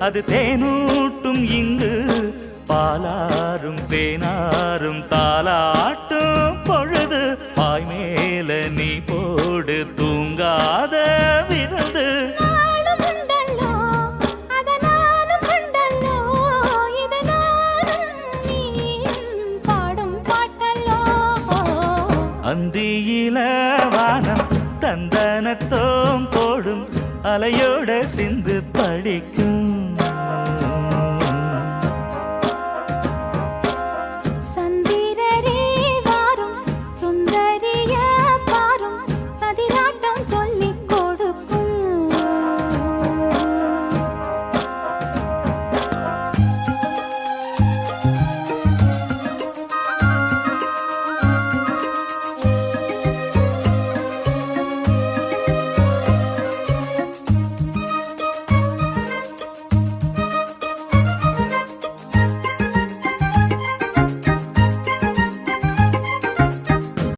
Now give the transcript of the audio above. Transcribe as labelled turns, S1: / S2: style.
S1: அது தேனூட்டும் இங்கு பாலாரும் தேனாரும் தாலாட்டும் பொழுது பாய் மேல நீ போடு தூங்காத விருந்து அந்தியில வானம் தந்தனத்தோம் போடும் அலையோட சிந்து படிக்கும்